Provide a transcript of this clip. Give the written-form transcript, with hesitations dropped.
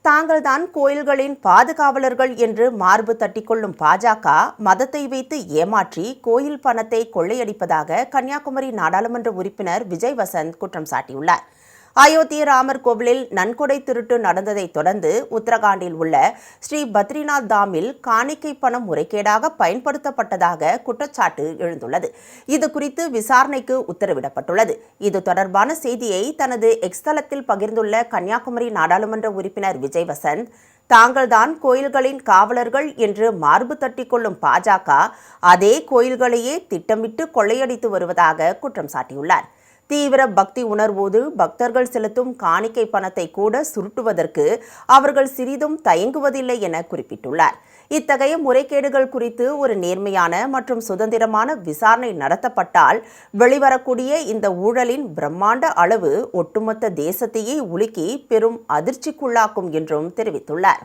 தாங்கள்தான் கோயில்களின் பாதுகாவலர்கள் என்று மார்பு தட்டிக்கொள்ளும் பாஜக மதத்தை வைத்து ஏமாற்றி கோயில் பணத்தை கொள்ளையடிப்பதாக கன்னியாகுமரி நாடாளுமன்ற உறுப்பினர் விஜய் வசந்த் குற்றம் சாட்டியுள்ளார். அயோத்தி ராமர் கோவிலில் நன்கொடை திருட்டு நடந்ததை தொடர்ந்து உத்தரகாண்டில் உள்ள ஸ்ரீ பத்ரிநாத் தாமில் காணிக்கை பணம் முறைகேடாக பயன்படுத்தப்பட்டதாக குற்றச்சாட்டு எழுந்துள்ளது. இதுகுறித்து விசாரணைக்கு உத்தரவிடப்பட்டுள்ளது. இது தொடர்பான செய்தியை தனது எக்ஸ் தளத்தில் பகிர்ந்துள்ள கன்னியாகுமரி நாடாளுமன்ற உறுப்பினர் விஜய் வசந்த், தாங்கள்தான் கோயில்களின் காவலர்கள் என்று மார்பு தட்டிக்கொள்ளும் பாஜக அதே கோயில்களையே திட்டமிட்டு கொள்ளையடித்து வருவதாக குற்றம் சாட்டியுள்ளார். தீவிர பக்தி உணர்வோடு பக்தர்கள் செலுத்தும் காணிக்கை பணத்தை கூட சுருட்டுவதற்கு அவர்கள் சிறிதும் தயங்குவதில்லை என குறிப்பிட்டுள்ளார். இத்தகைய முறைகேடுகள் குறித்து ஒரு நேர்மையான மற்றும் சுதந்திரமான விசாரணை நடத்தப்பட்டால் வெளிவரக்கூடிய இந்த ஊழலின் பிரம்மாண்ட அளவு ஒட்டுமொத்த தேசத்தையே உலுக்கி பெரும் அதிர்ச்சிக்குள்ளாக்கும் என்றும் தெரிவித்துள்ளார்.